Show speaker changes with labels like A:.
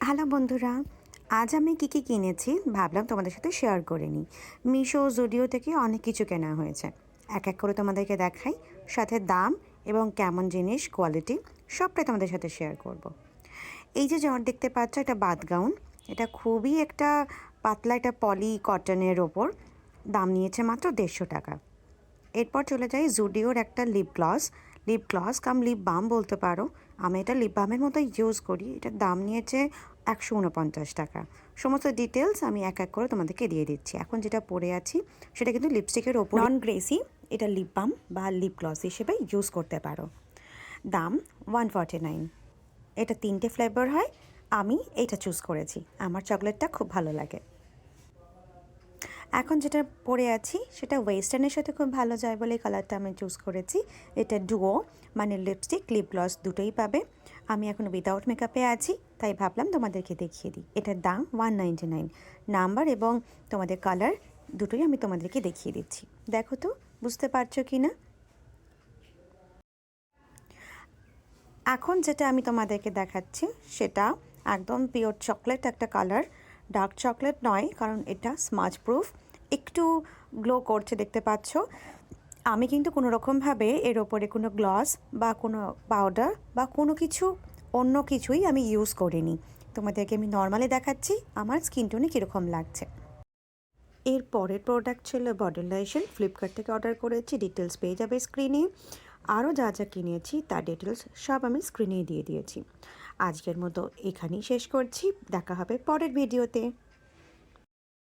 A: Hello বন্ধুরা, আজ আমি কী কিনেছি ভাবলাম তোমাদের সাথে শেয়ার করে নিই। মিশো, জুডিও থেকে অনেক কিছু কেনা হয়েছে। এক এক করে তোমাদেরকে দেখাই, সাথে দাম এবং কেমন জিনিস, কোয়ালিটি সবটাই তোমাদের সাথে শেয়ার করব। এই যে যেমন দেখতে পাচ্ছ, এটা বাথ গাউন। এটা খুবই একটা পাতলা, একটা পলি কটনের ওপর। দাম নিয়েছে মাত্র 150 টাকা। এরপর চলে যাই জুডিওর একটা লিপ গ্লস কাম লিপ বাম বলতে পারো। আমি এটা লিপ বামের মতো ইউজ করি। এটার দাম নিয়েছে 149 টাকা। সমস্ত ডিটেলস আমি এক এক করে তোমাদেরকে দিয়ে দিচ্ছি। এখন যেটা পরে আছি সেটা কিন্তু লিপস্টিকের ওপর, নন গ্রেসি। এটা লিপ বাম বা লিপ গ্লস হিসেবে ইউজ করতে পারো। দাম 149। এটা 3টে ফ্লেভার হয়, আমি এটা চুজ করেছি। আমার চকলেটটা খুব ভালো লাগে। এখন যেটা পরে আছি সেটা ওয়েস্টার্নের সাথে খুব ভালো যায় বলে কালারটা আমি চুজ করেছি। এটা ডুও, মানে লিপস্টিক লিপ গ্লস দুটোই পাবে। আমি এখন উইদাউট মেকআপে আছি, তাই ভাবলাম তোমাদেরকে দেখিয়ে দিই। এটার দাম 199। নাম্বার এবং তোমাদের কালার দুটোই আমি তোমাদেরকে দেখিয়ে দিচ্ছি। দেখো তো বুঝতে পারছো কি না। এখন যেটা আমি তোমাদেরকে দেখাচ্ছি সেটা একদম পিওর চকলেট একটা কালার। ডার্ক চকলেট নয়, কারণ এটা স্মাজ প্রুফ। একটু গ্লো করছে, দেখতে পাচ্ছ। আমি কিন্তু কোনো রকমভাবে এর ওপরে কোনো গ্লস বা কোনো পাউডার বা কোনো কিছু অন্য কিছুই আমি ইউজ করিনি। তোমাদেরকে আমি নর্মালি দেখাচ্ছি আমার স্কিন টোনে কীরকম লাগছে। এর পরের প্রোডাক্ট ছিল বডি লোশন। ফ্লিপকার্ট থেকে অর্ডার করেছি, ডিটেলস পেয়ে যাবে স্ক্রিনে। আরও যা যা কিনেছি তার ডিটেলস সব আমি স্ক্রিনে দিয়ে দিয়েছি। আজকের মতো এখানেই শেষ করছি, দেখা হবে পরের ভিডিওতে।